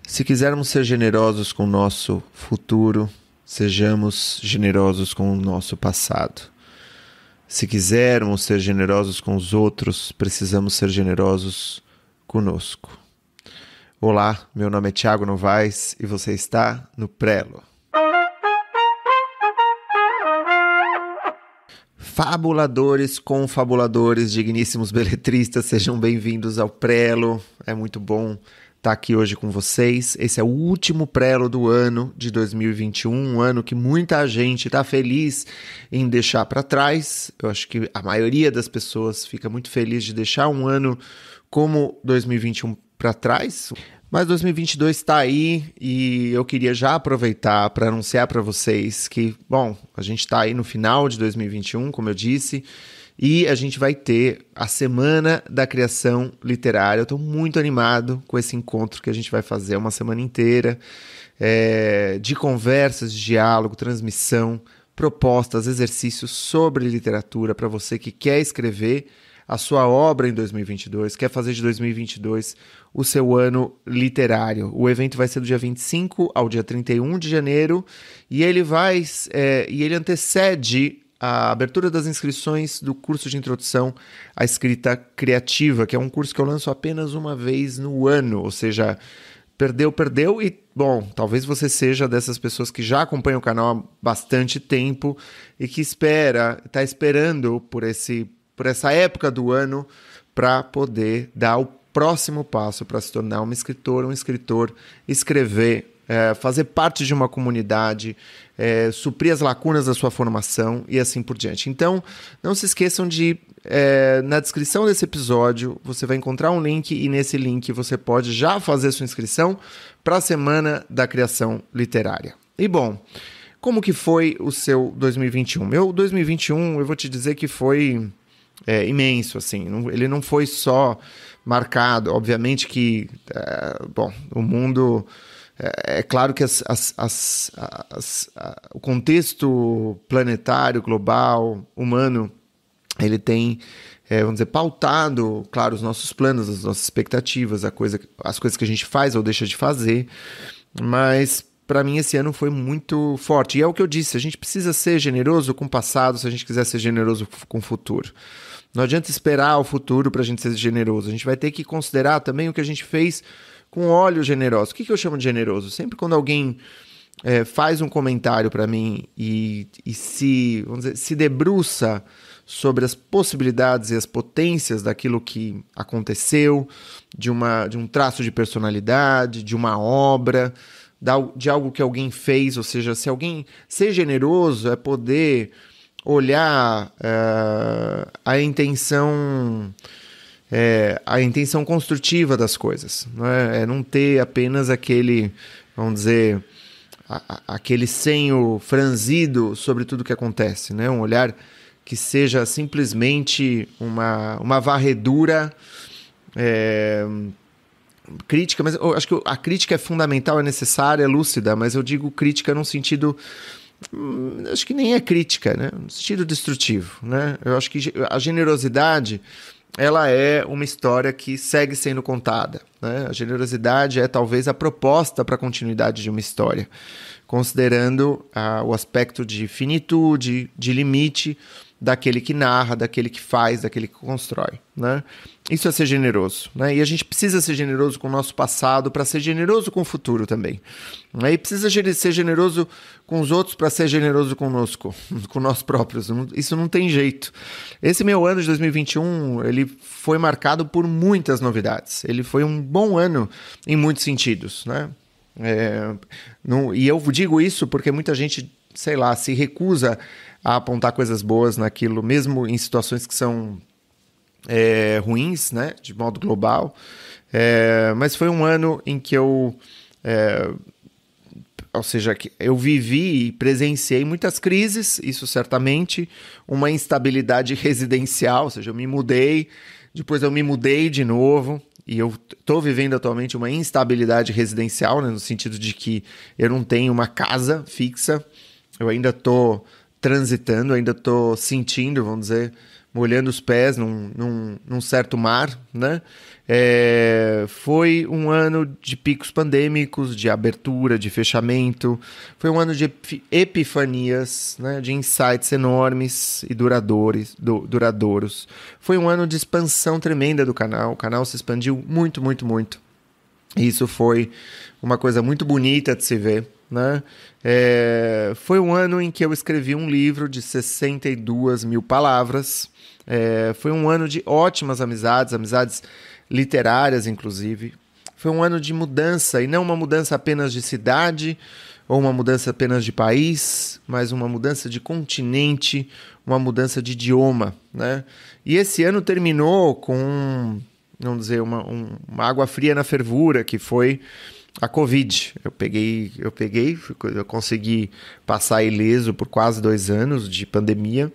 Se quisermos ser generosos com o nosso futuro, sejamos generosos com o nosso passado. Se quisermos ser generosos com os outros, precisamos ser generosos conosco. Olá, meu nome é Thiago Novaes e você está no Prelo. Fabuladores, confabuladores, digníssimos beletristas, sejam bem-vindos ao Prelo. É muito bom estar aqui hoje com vocês. Esse é o último Prelo do ano de 2021, um ano que muita gente está feliz em deixar para trás. Eu acho que a maioria das pessoas fica muito feliz de deixar um ano como 2021 para trás. Mas 2022 está aí e eu queria já aproveitar para anunciar para vocês que, bom, a gente está aí no final de 2021, como eu disse, e a gente vai ter a Semana da Criação Literária. Eu estou muito animado com esse encontro que a gente vai fazer uma semana inteira de conversas, de diálogo, transmissão, propostas, exercícios sobre literatura para você que quer escrever a sua obra em 2022, quer fazer de 2022 o seu ano literário. O evento vai ser do dia 25 ao dia 31 de janeiro e ele antecede a abertura das inscrições do curso de introdução à escrita criativa, que é um curso que eu lanço apenas uma vez no ano, ou seja, perdeu e, bom, talvez você seja dessas pessoas que já acompanham o canal há bastante tempo e que está esperando por essa época do ano para poder dar o próximo passo para se tornar um escritor, escrever, fazer parte de uma comunidade, suprir as lacunas da sua formação e assim por diante. Então, não se esqueçam na descrição desse episódio, você vai encontrar um link e nesse link você pode já fazer sua inscrição para a Semana da Criação Literária. E bom, como que foi o seu 2021? Meu 2021, eu vou te dizer que foi imenso, assim. Ele não foi só marcado, obviamente que, o mundo... É claro que o contexto planetário, global, humano, ele tem, vamos dizer, pautado, claro, os nossos planos, as nossas expectativas, as coisas que a gente faz ou deixa de fazer, mas para mim esse ano foi muito forte. E é o que eu disse, a gente precisa ser generoso com o passado se a gente quiser ser generoso com o futuro. Não adianta esperar o futuro para a gente ser generoso, a gente vai ter que considerar também o que a gente fez com olhos generosos. O que eu chamo de generoso? Sempre quando alguém faz um comentário para mim e se debruça sobre as possibilidades e as potências daquilo que aconteceu, de um traço de personalidade, de uma obra, de algo que alguém fez, ou seja, se alguém ser generoso é poder olhar a intenção construtiva das coisas, não é não ter apenas aquele, vamos dizer, aquele senho franzido sobre tudo que acontece, né? Um olhar que seja simplesmente uma varredura crítica, mas eu acho que a crítica é fundamental, é necessária, é lúcida, mas eu digo crítica num sentido... acho que nem é crítica, né? No sentido destrutivo, né? Eu acho que a generosidade... ela é uma história que segue sendo contada, né? A generosidade é talvez a proposta para a continuidade de uma história, considerando o aspecto de finitude, de limite daquele que narra, daquele que faz, daquele que constrói, né? Isso é ser generoso, né? E a gente precisa ser generoso com o nosso passado para ser generoso com o futuro também, né? E precisa ser generoso com os outros para ser generoso conosco, com nós próprios. Isso não tem jeito. Esse meu ano de 2021, ele foi marcado por muitas novidades. Ele foi um bom ano em muitos sentidos, né? E eu digo isso porque muita gente, sei lá, se recusa a apontar coisas boas naquilo, mesmo em situações que são ruins, né, de modo global. Mas foi um ano em que eu vivi e presenciei muitas crises, isso certamente, uma instabilidade residencial, ou seja, eu me mudei, depois eu me mudei de novo, e eu estou vivendo atualmente uma instabilidade residencial, né, no sentido de que eu não tenho uma casa fixa, eu ainda estou transitando, ainda estou sentindo, vamos dizer, molhando os pés num certo mar, né? Foi um ano de picos pandêmicos, de abertura, de fechamento. Foi um ano de epifanias, né? De insights enormes e duradouros. Foi um ano de expansão tremenda do canal. O canal se expandiu muito, muito, muito. E isso foi uma coisa muito bonita de se ver, né? Foi um ano em que eu escrevi um livro de 62 mil palavras. Foi um ano de ótimas amizades literárias, inclusive. Foi um ano de mudança, e não uma mudança apenas de cidade, ou uma mudança apenas de país, mas uma mudança de continente, uma mudança de idioma, né? E esse ano terminou com, vamos dizer, uma água fria na fervura, que foi a Covid. Eu consegui passar ileso por quase 2 anos de pandemia,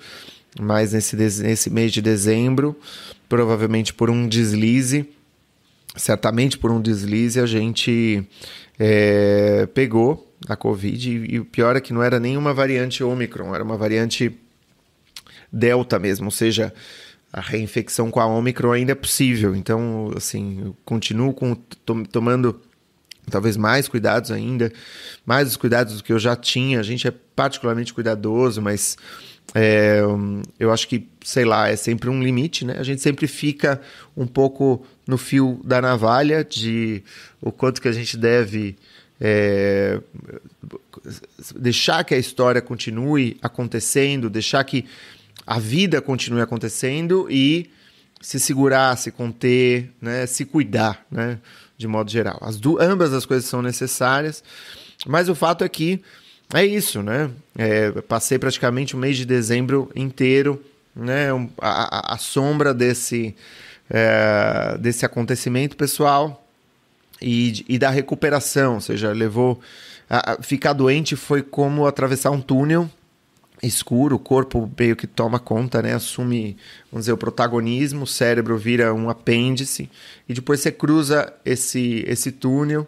mas nesse mês de dezembro, provavelmente por um deslize, certamente por um deslize, a gente pegou a Covid, e o pior é que não era nenhuma variante Ômicron, era uma variante Delta mesmo, ou seja, a reinfecção com a Ômicron ainda é possível. Então, assim, eu continuo tomando talvez mais cuidados ainda, mais os cuidados do que eu já tinha. A gente é particularmente cuidadoso, mas eu acho que, sei lá, é sempre um limite, né? A gente sempre fica um pouco no fio da navalha de o quanto que a gente deve deixar que a história continue acontecendo, deixar que a vida continue acontecendo e se segurar, se conter, né? Se cuidar, né? De modo geral. Ambas as coisas são necessárias, mas o fato é que é isso, né? Passei praticamente o mês de dezembro inteiro, né? A sombra desse acontecimento pessoal e da recuperação, ou seja, ficar doente foi como atravessar um túnel escuro, o corpo meio que toma conta, né? Assume, vamos dizer, o protagonismo, o cérebro vira um apêndice, e depois você cruza esse túnel.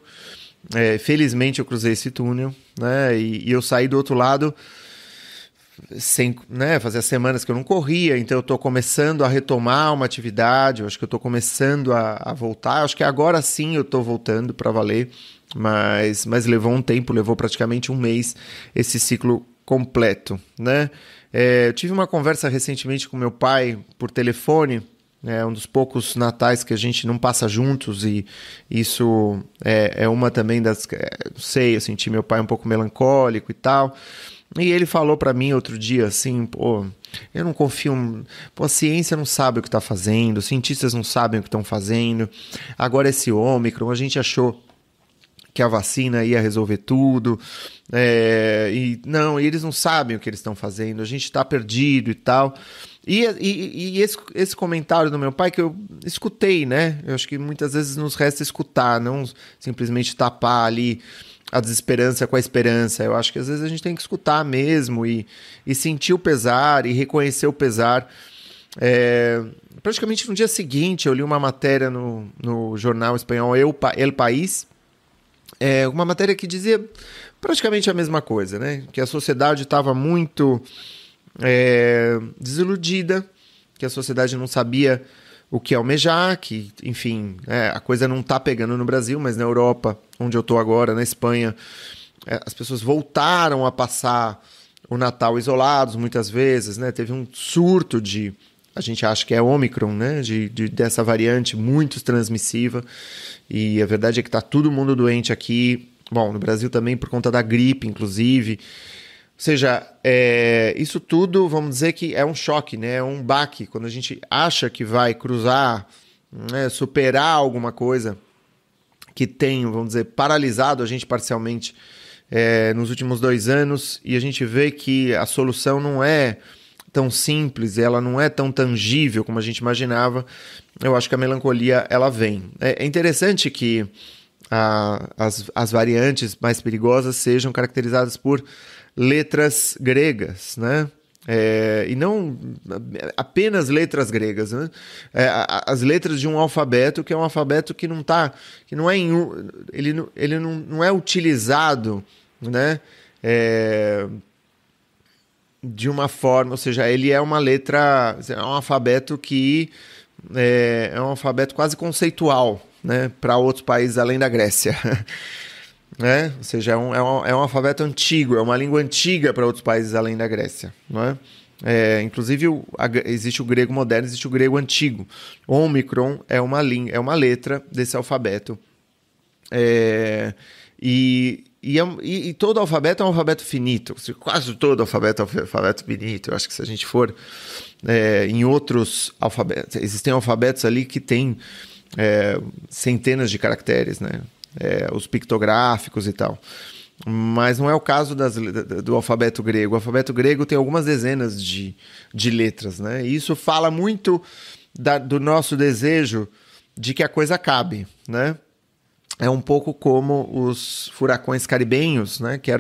Felizmente eu cruzei esse túnel, né? E eu saí do outro lado sem, né? Fazia semanas que eu não corria, então eu estou começando a retomar uma atividade, eu acho que eu estou começando a voltar, eu acho que agora sim eu estou voltando para valer, mas levou um tempo, levou praticamente um mês esse ciclo completo, né? Eu tive uma conversa recentemente com meu pai por telefone, um dos poucos natais que a gente não passa juntos, e isso é uma também das... sei, eu senti meu pai um pouco melancólico e tal, e ele falou para mim outro dia assim, pô, eu não confio, pô, a ciência não sabe o que está fazendo, os cientistas não sabem o que estão fazendo, agora esse Ômicron, a gente achou que a vacina ia resolver tudo, e eles não sabem o que eles estão fazendo, a gente está perdido e tal. E esse comentário do meu pai que eu escutei, né? Eu acho que muitas vezes nos resta escutar, não simplesmente tapar ali a desesperança com a esperança. Eu acho que às vezes a gente tem que escutar mesmo e sentir o pesar e reconhecer o pesar. Praticamente no dia seguinte eu li uma matéria no jornal espanhol El País, uma matéria que dizia praticamente a mesma coisa, né? Que a sociedade estava muito desiludida, que a sociedade não sabia o que almejar, que, enfim, a coisa não está pegando no Brasil, mas na Europa, onde eu estou agora, na Espanha, as pessoas voltaram a passar o Natal isolados muitas vezes, né? Teve um surto a gente acha que é Ômicron, né? Dessa variante muito transmissiva, e a verdade é que está todo mundo doente aqui, bom, no Brasil também por conta da gripe, inclusive. Ou seja, isso tudo, vamos dizer que é um choque, né? É um baque, quando a gente acha que vai cruzar, né? Superar alguma coisa que tem, vamos dizer, paralisado a gente parcialmente nos últimos 2 anos, e a gente vê que a solução não é tão simples, ela não é tão tangível como a gente imaginava. Eu acho que a melancolia, ela vem. É interessante que as variantes mais perigosas sejam caracterizadas por letras gregas, né? E não apenas letras gregas, né? As letras de um alfabeto que é um alfabeto que não tá, que não é ele não é utilizado, né? de uma forma, ou seja, ele é uma letra, é um alfabeto que é um alfabeto quase conceitual, né, para outros países além da Grécia. Né? Ou seja, é um alfabeto antigo, é uma língua antiga para outros países além da Grécia. Não é? Inclusive, existe o grego moderno, existe o grego antigo. Ômicron é uma letra desse alfabeto. E todo alfabeto é um alfabeto finito. Quase todo alfabeto é um alfabeto finito. Eu acho que se a gente for em outros alfabetos, existem alfabetos ali que têm centenas de caracteres, né? Os pictográficos e tal. Mas não é o caso do alfabeto grego. O alfabeto grego tem algumas dezenas de letras, né? E isso fala muito do nosso desejo de que a coisa acabe, né? É um pouco como os furacões caribenhos, né? Que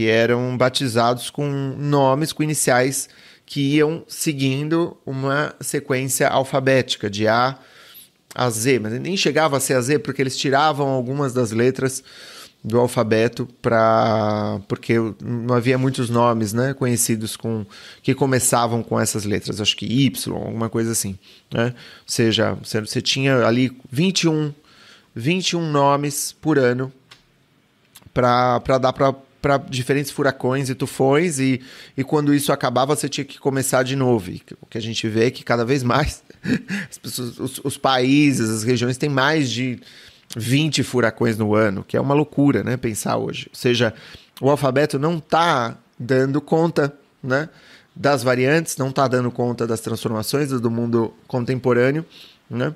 eram batizados com nomes, com iniciais que iam seguindo uma sequência alfabética de A a Z, mas nem chegava a ser a Z porque eles tiravam algumas das letras do alfabeto porque não havia muitos nomes, né, conhecidos que começavam com essas letras, acho que Y, alguma coisa assim, né? Ou seja, você tinha ali 21 nomes por ano para dar para diferentes furacões e tufões, e quando isso acabava, você tinha que começar de novo. E o que a gente vê é que cada vez mais as pessoas, os países, as regiões têm mais de 20 furacões no ano, que é uma loucura, né, pensar hoje. Ou seja, o alfabeto não está dando conta, né, das variantes, não está dando conta das transformações do mundo contemporâneo, né?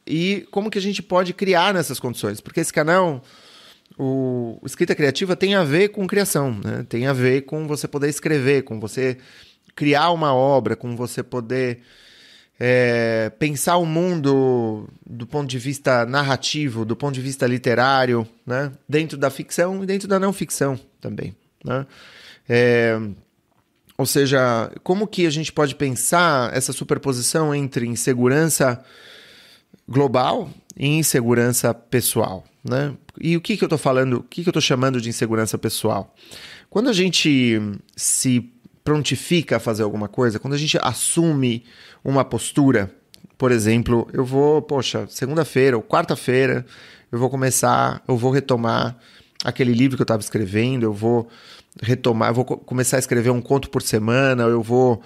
E como que a gente pode criar nessas condições? Porque esse canal, o Escrita Criativa, tem a ver com criação, né? Tem a ver com você poder escrever, com você criar uma obra, com você poder pensar o mundo do ponto de vista narrativo, do ponto de vista literário, né? Dentro da ficção e dentro da não ficção também, né? Ou seja, como que a gente pode pensar essa superposição entre insegurança global e insegurança pessoal, né? E o que eu estou falando, o que eu estou chamando de insegurança pessoal? Quando a gente se prontifica a fazer alguma coisa, quando a gente assume uma postura, por exemplo, segunda-feira ou quarta-feira, eu vou retomar aquele livro que eu estava escrevendo, eu vou começar a escrever um conto por semana, eu vou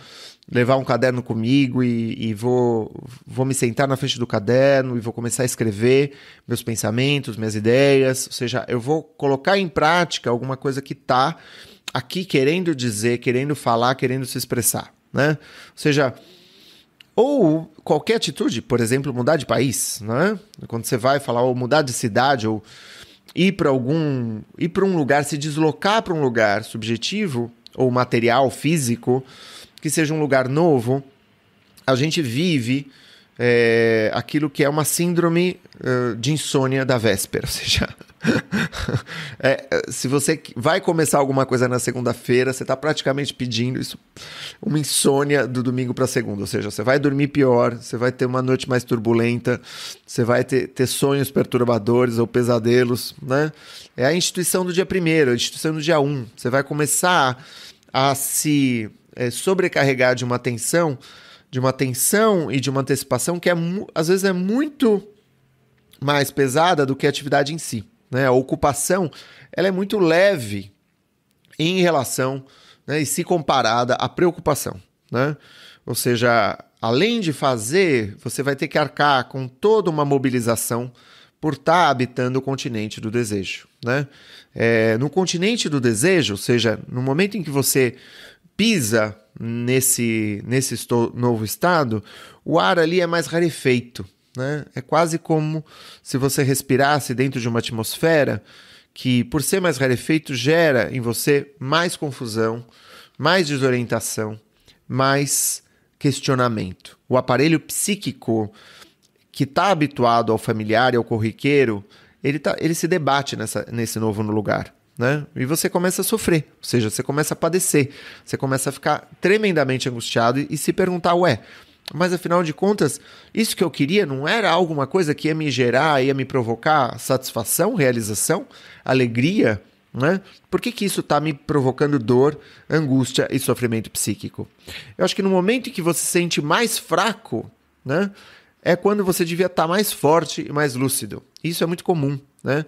levar um caderno comigo e vou me sentar na frente do caderno e vou começar a escrever meus pensamentos, minhas ideias, ou seja, eu vou colocar em prática alguma coisa que está aqui querendo dizer, querendo falar, querendo se expressar, né? Ou seja, ou qualquer atitude, por exemplo, mudar de país, né? Quando você vai falar, ou mudar de cidade, ou ir para um lugar, se deslocar para um lugar subjetivo ou material, físico, que seja um lugar novo, a gente vive aquilo que é uma síndrome de insônia da véspera. Ou seja, se você vai começar alguma coisa na segunda-feira, você está praticamente pedindo isso, uma insônia do domingo para segunda. Ou seja, você vai dormir pior, você vai ter uma noite mais turbulenta, você vai ter sonhos perturbadores ou pesadelos, né? É a instituição do dia 1º, a instituição do dia 1. Você vai começar a se sobrecarregar de uma tensão e de uma antecipação que às vezes é muito mais pesada do que a atividade em si, né? A ocupação, ela é muito leve em relação, né, e se comparada à preocupação, né? Ou seja, além de fazer, você vai ter que arcar com toda uma mobilização por estar habitando o continente do desejo, né? No continente do desejo, ou seja, no momento em que você pisa nesse novo estado, o ar ali é mais rarefeito, né? É quase como se você respirasse dentro de uma atmosfera que, por ser mais rarefeito, gera em você mais confusão, mais desorientação, mais questionamento. O aparelho psíquico que está habituado ao familiar e ao corriqueiro, ele se debate nesse novo lugar, né? E você começa a sofrer, ou seja, você começa a padecer, você começa a ficar tremendamente angustiado e se perguntar, mas afinal de contas, isso que eu queria não era alguma coisa que ia me gerar, ia me provocar satisfação, realização, alegria, né? Por que isso está me provocando dor, angústia e sofrimento psíquico? Eu acho que no momento em que você se sente mais fraco, né, é quando você devia estar mais forte e mais lúcido. Isso é muito comum, né?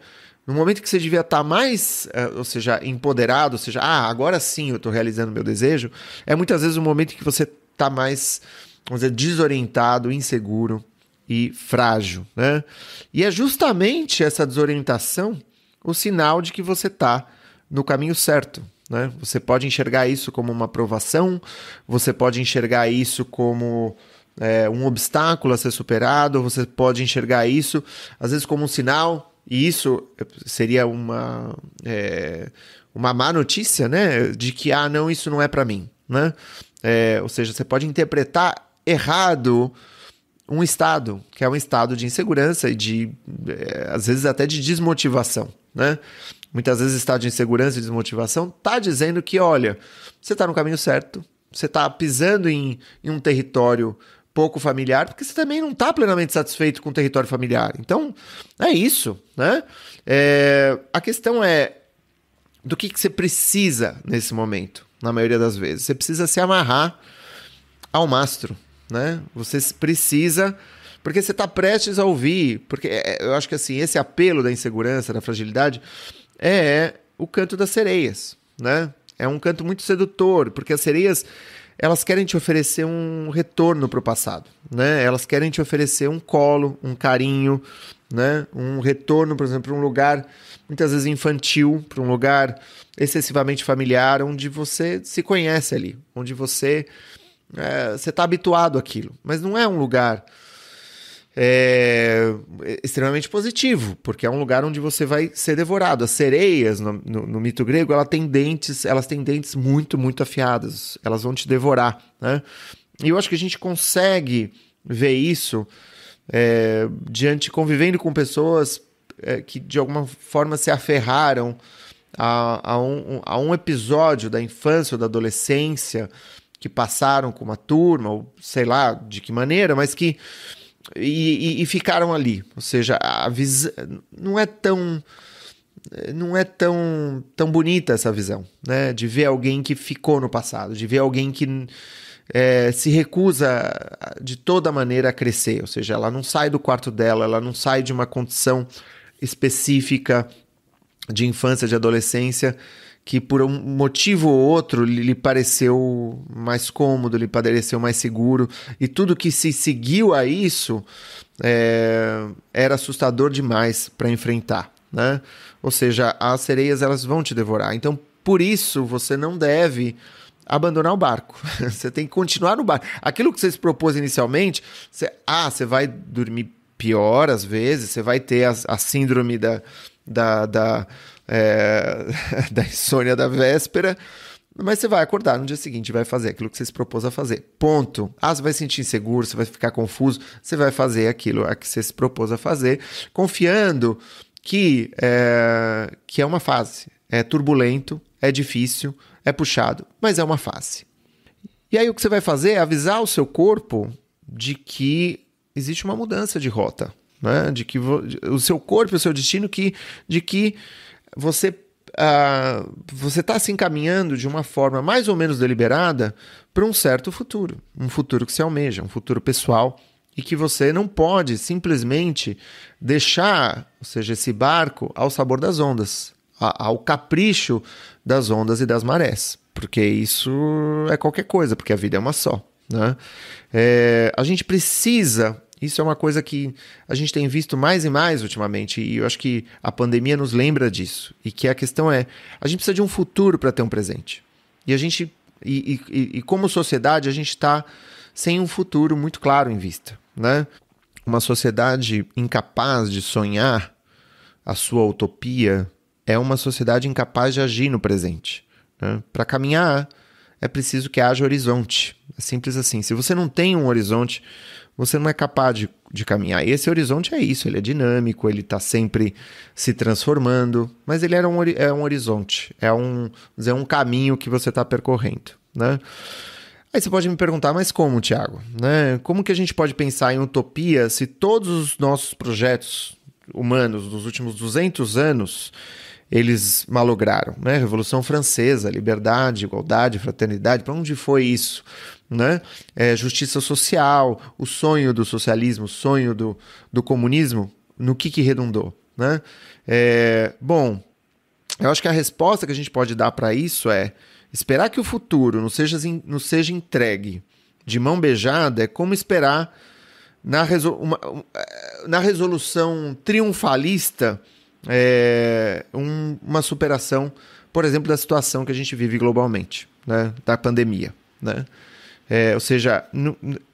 No momento que você devia estar mais, ou seja, empoderado, ou seja, agora sim eu estou realizando meu desejo, é muitas vezes o momento em que você está mais, vamos dizer, desorientado, inseguro e frágil, né? E é justamente essa desorientação o sinal de que você está no caminho certo, né? Você pode enxergar isso como uma provação, você pode enxergar isso como um obstáculo a ser superado, você pode enxergar isso, às vezes, como um sinal, e isso seria uma má notícia, né? De que, não, isso não é para mim, né? Ou seja, você pode interpretar errado um estado, que é um estado de insegurança e às vezes até de desmotivação, né? Muitas vezes estado de insegurança e desmotivação está dizendo que, olha, você está no caminho certo, você está pisando em um território pouco familiar, porque você também não está plenamente satisfeito com o território familiar. Então, é isso, né? A questão é do que você precisa nesse momento, na maioria das vezes. Você precisa se amarrar ao mastro, né? Você precisa, porque você está prestes a ouvir, porque eu acho que assim, esse apelo da insegurança, da fragilidade, é o canto das sereias, né? É um canto muito sedutor, porque as sereias, elas querem te oferecer um retorno para o passado, né? Elas querem te oferecer um colo, um carinho, né? Um retorno, por exemplo, para um lugar muitas vezes infantil, para um lugar excessivamente familiar, onde você se conhece ali, onde você está habituado àquilo. Mas não é um lugar extremamente positivo, porque é um lugar onde você vai ser devorado. As sereias, no mito grego, elas têm dentes muito, muito afiadas. Elas vão te devorar, né? E eu acho que a gente consegue ver isso convivendo com pessoas que de alguma forma se aferraram a um episódio da infância ou da adolescência que passaram com uma turma, ou sei lá de que maneira, mas que e ficaram ali. Ou seja, a visão não é tão bonita essa visão, né? De ver alguém que ficou no passado, de ver alguém que se recusa de toda maneira a crescer, ou seja, ela não sai do quarto dela, ela não sai de uma condição específica de infância, de adolescência, que por um motivo ou outro lhe pareceu mais cômodo, lhe pareceu mais seguro, e tudo que se seguiu a isso era assustador demais para enfrentar, né? Ou seja, as sereias, elas vão te devorar. Então, por isso, você não deve abandonar o barco. Você tem que continuar no barco. Aquilo que você se propôs inicialmente, você vai dormir pior às vezes, você vai ter a síndrome da insônia da véspera, mas você vai acordar no dia seguinte e vai fazer aquilo que você se propôs a fazer. Ponto. Você vai se sentir inseguro, você vai ficar confuso, você vai fazer aquilo a que você se propôs a fazer, confiando que é uma fase. É turbulento, é difícil, é puxado, mas é uma fase. E aí o que você vai fazer é avisar o seu corpo de que existe uma mudança de rota, né? De que o seu corpo, o seu destino, de que você está se encaminhando de uma forma mais ou menos deliberada para um certo futuro, um futuro que você almeja, um futuro pessoal, e que você não pode simplesmente deixar, ou seja, esse barco ao sabor das ondas, ao capricho das ondas e das marés, porque isso é qualquer coisa, porque a vida é uma só, né? A gente precisa. Isso é uma coisa que a gente tem visto mais e mais ultimamente, e eu acho que a pandemia nos lembra disso. E que a questão a gente precisa de um futuro para ter um presente. E a gente, como sociedade, a gente está sem um futuro muito claro em vista, né? Uma sociedade incapaz de sonhar a sua utopia é uma sociedade incapaz de agir no presente, né? Para caminhar, é preciso que haja horizonte. É simples assim. Se você não tem um horizonte, você não é capaz de caminhar. E esse horizonte é isso, ele é dinâmico, ele está sempre se transformando, mas ele é um horizonte, é um caminho que você está percorrendo, né? Aí você pode me perguntar, mas como, Thiago? Né? Como que a gente pode pensar em utopia se todos os nossos projetos humanos dos últimos 200 anos, eles malograram, né? Revolução Francesa, liberdade, igualdade, fraternidade, para onde foi isso? Né? Justiça social, o sonho do socialismo, o sonho do comunismo, no que redundou? Né? Bom, eu acho que a resposta que a gente pode dar para isso é esperar que o futuro nos seja entregue de mão beijada é como esperar na resolução triunfalista uma superação, por exemplo, da situação que a gente vive globalmente, né? Da pandemia. Né? Ou seja,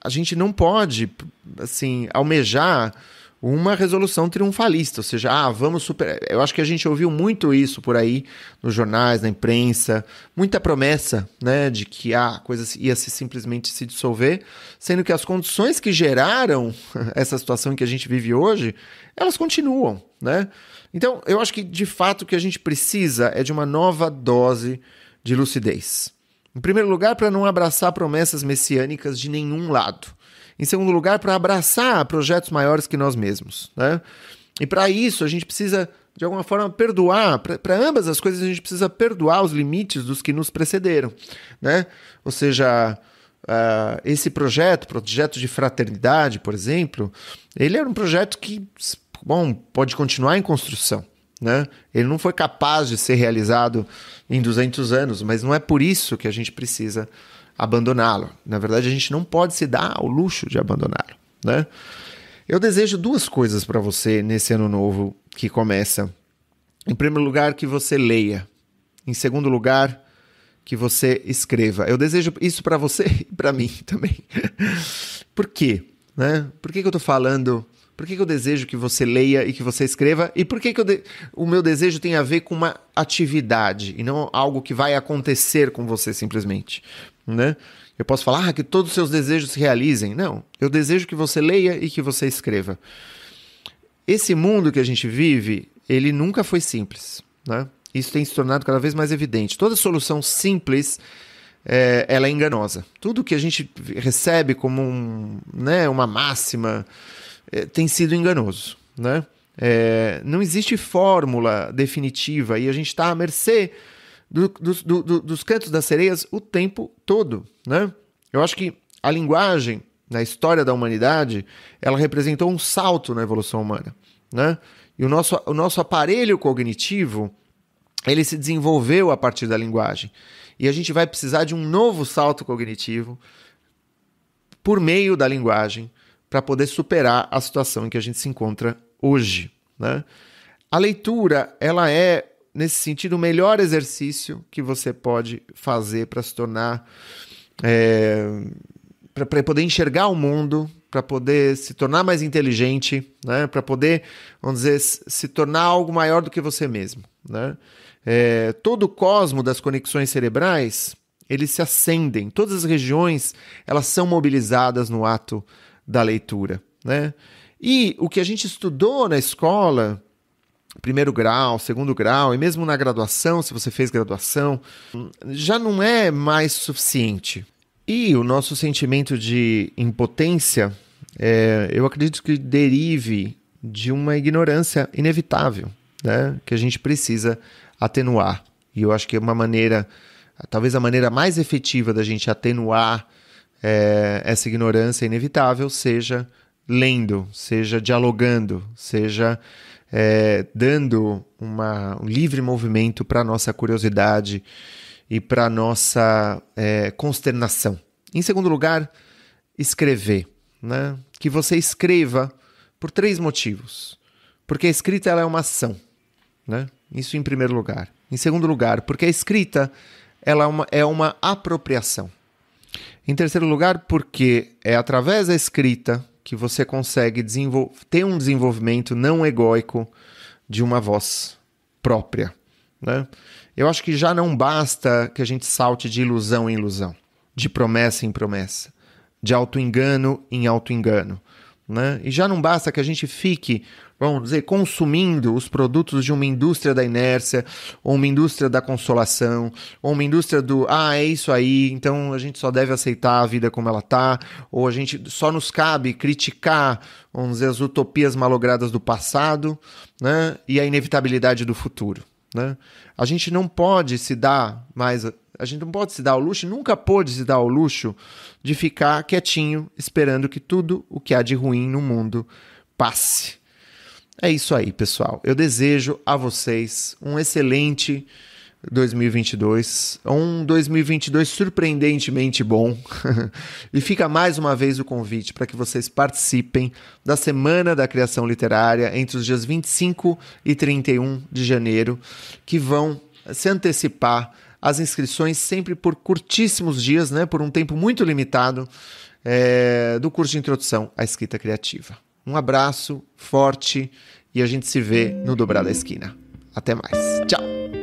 a gente não pode assim, almejar uma resolução triunfalista, ou seja, vamos superar. Eu acho que a gente ouviu muito isso por aí nos jornais, na imprensa, muita promessa, né, de que a coisa ia simplesmente se dissolver, sendo que as condições que geraram essa situação que a gente vive hoje, elas continuam, né? Então, eu acho que de fato o que a gente precisa é de uma nova dose de lucidez. Em primeiro lugar, para não abraçar promessas messiânicas de nenhum lado. Em segundo lugar, para abraçar projetos maiores que nós mesmos. Né? E para isso, a gente precisa, de alguma forma, perdoar. Para ambas as coisas, a gente precisa perdoar os limites dos que nos precederam. Né? Ou seja, esse projeto de fraternidade, por exemplo, ele era um projeto que, bom, pode continuar em construção. Né? Ele não foi capaz de ser realizado em 200 anos, mas não é por isso que a gente precisa abandoná-lo. Na verdade, a gente não pode se dar ao luxo de abandoná-lo. Né? Eu desejo duas coisas para você nesse ano novo que começa. Em primeiro lugar, que você leia. Em segundo lugar, que você escreva. Eu desejo isso para você e para mim também. Por quê? Né? Por que eu estou falando? Por que eu desejo que você leia e que você escreva? E por que o meu desejo tem a ver com uma atividade e não algo que vai acontecer com você simplesmente? Né? Eu posso falar que todos os seus desejos se realizem. Não, eu desejo que você leia e que você escreva. Esse mundo que a gente vive, ele nunca foi simples. Né? Isso tem se tornado cada vez mais evidente. Toda solução simples, ela é enganosa. Tudo que a gente recebe como uma máxima tem sido enganoso. Né? Não existe fórmula definitiva e a gente está à mercê dos cantos das sereias o tempo todo. Né? Eu acho que a linguagem, na história da humanidade, ela representou um salto na evolução humana. Né? E o nosso aparelho cognitivo, ele se desenvolveu a partir da linguagem. E a gente vai precisar de um novo salto cognitivo por meio da linguagem para poder superar a situação em que a gente se encontra hoje. Né? A leitura, ela é, nesse sentido, o melhor exercício que você pode fazer para se tornar... para poder enxergar o mundo, para poder se tornar mais inteligente, né? Para poder, vamos dizer, se tornar algo maior do que você mesmo. Né? Todo o cosmo das conexões cerebrais, eles se acendem. Todas as regiões, elas são mobilizadas no ato da leitura. Né? E o que a gente estudou na escola, primeiro grau, segundo grau, e mesmo na graduação, se você fez graduação, já não é mais suficiente. E o nosso sentimento de impotência, eu acredito que derive de uma ignorância inevitável, né? Que a gente precisa atenuar. E eu acho que talvez a maneira mais efetiva da gente atenuar essa ignorância inevitável seja lendo, seja dialogando, seja dando um livre movimento para a nossa curiosidade e para a nossa consternação. Em segundo lugar, escrever. Né? Que você escreva por 3 motivos. Porque a escrita ela é uma ação. Né? Isso em primeiro lugar. Em segundo lugar, porque a escrita ela é uma apropriação. Em terceiro lugar, porque é através da escrita que você consegue ter um desenvolvimento não egóico de uma voz própria. Né? Eu acho que já não basta que a gente salte de ilusão em ilusão, de promessa em promessa, de auto-engano em auto-engano. Né? E já não basta que a gente fique, vamos dizer, consumindo os produtos de uma indústria da inércia, ou uma indústria da consolação, ou uma indústria do, é isso aí, então a gente só deve aceitar a vida como ela está, ou a gente só nos cabe criticar, vamos dizer, as utopias malogradas do passado, né? E a inevitabilidade do futuro. né? A gente não pode se dar mais... A gente não pode se dar ao luxo, nunca pôde se dar ao luxo de ficar quietinho, esperando que tudo o que há de ruim no mundo passe. É isso aí, pessoal. Eu desejo a vocês um excelente 2022, um 2022 surpreendentemente bom. E fica mais uma vez o convite para que vocês participem da Semana da Criação Literária entre os dias 25 e 31 de janeiro, que vão se antecipar as inscrições sempre por curtíssimos dias, né, por um tempo muito limitado, do curso de Introdução à Escrita Criativa. Um abraço forte e a gente se vê no Dobrar da Esquina. Até mais. Tchau!